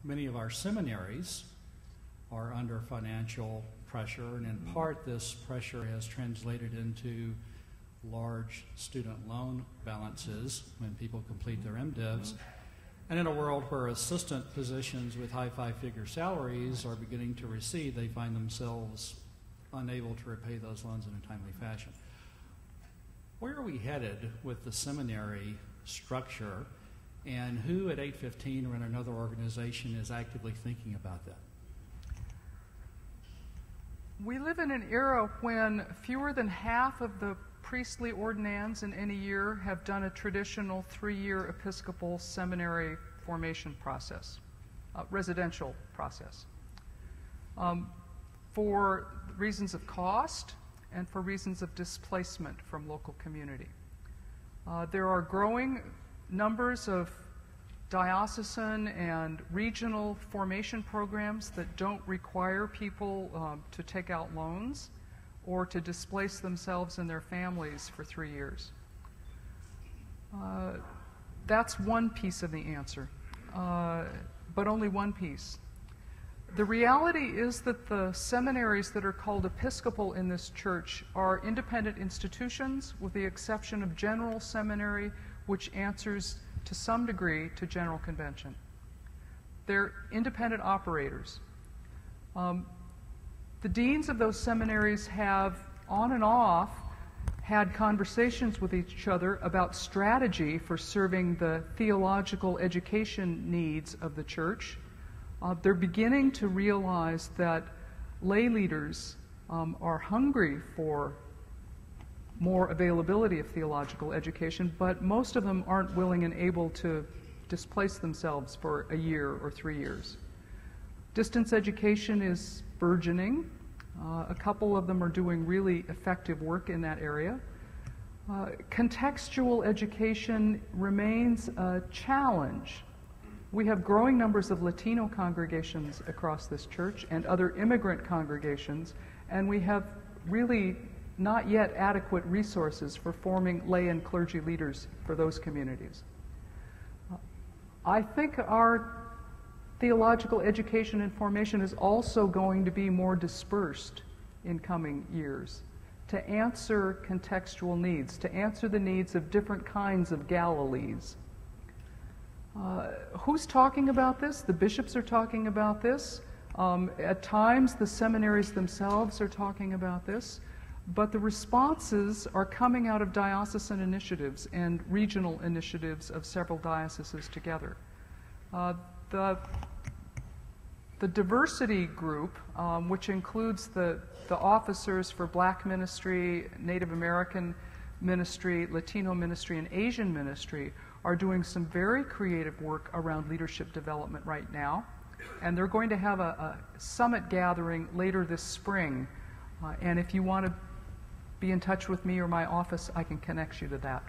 Many of our seminaries are under financial pressure, and in part this pressure has translated into large student loan balances when people complete their M.Divs. And in a world where assistant positions with high five-figure salaries are beginning to recede, they find themselves unable to repay those loans in a timely fashion. Where are we headed with the seminary structure, and who at 815 or in another organization is actively thinking about that? We live in an era when fewer than half of the priestly ordinands in any year have done a traditional 3-year Episcopal seminary formation process, residential process, for reasons of cost and for reasons of displacement from local community. There are growing numbers of diocesan and regional formation programs that don't require people to take out loans or to displace themselves and their families for 3 years. That's one piece of the answer, but only one piece. The reality is that the seminaries that are called Episcopal in this church are independent institutions, with the exception of General Seminary, which answers to some degree to General Convention. They're independent operators. The deans of those seminaries have, on and off, had conversations with each other about strategy for serving the theological education needs of the church. They're beginning to realize that lay leaders are hungry for more availability of theological education, but most of them aren't willing and able to displace themselves for a year or 3 years. Distance education is burgeoning. A couple of them are doing really effective work in that area. Contextual education remains a challenge. We have growing numbers of Latino congregations across this church and other immigrant congregations, and we have really not yet adequate resources for forming lay and clergy leaders for those communities. I think our theological education and formation is also going to be more dispersed in coming years to answer contextual needs, to answer the needs of different kinds of Galilees. Who's talking about this? The bishops are talking about this. At times, the seminaries themselves are talking about this. But the responses are coming out of diocesan initiatives and regional initiatives of several dioceses together. The diversity group, which includes the officers for Black ministry, Native American ministry, Latino ministry, and Asian ministry, are doing some very creative work around leadership development right now. And they're going to have a summit gathering later this spring. And if you want to be in touch with me or my office, I can connect you to that.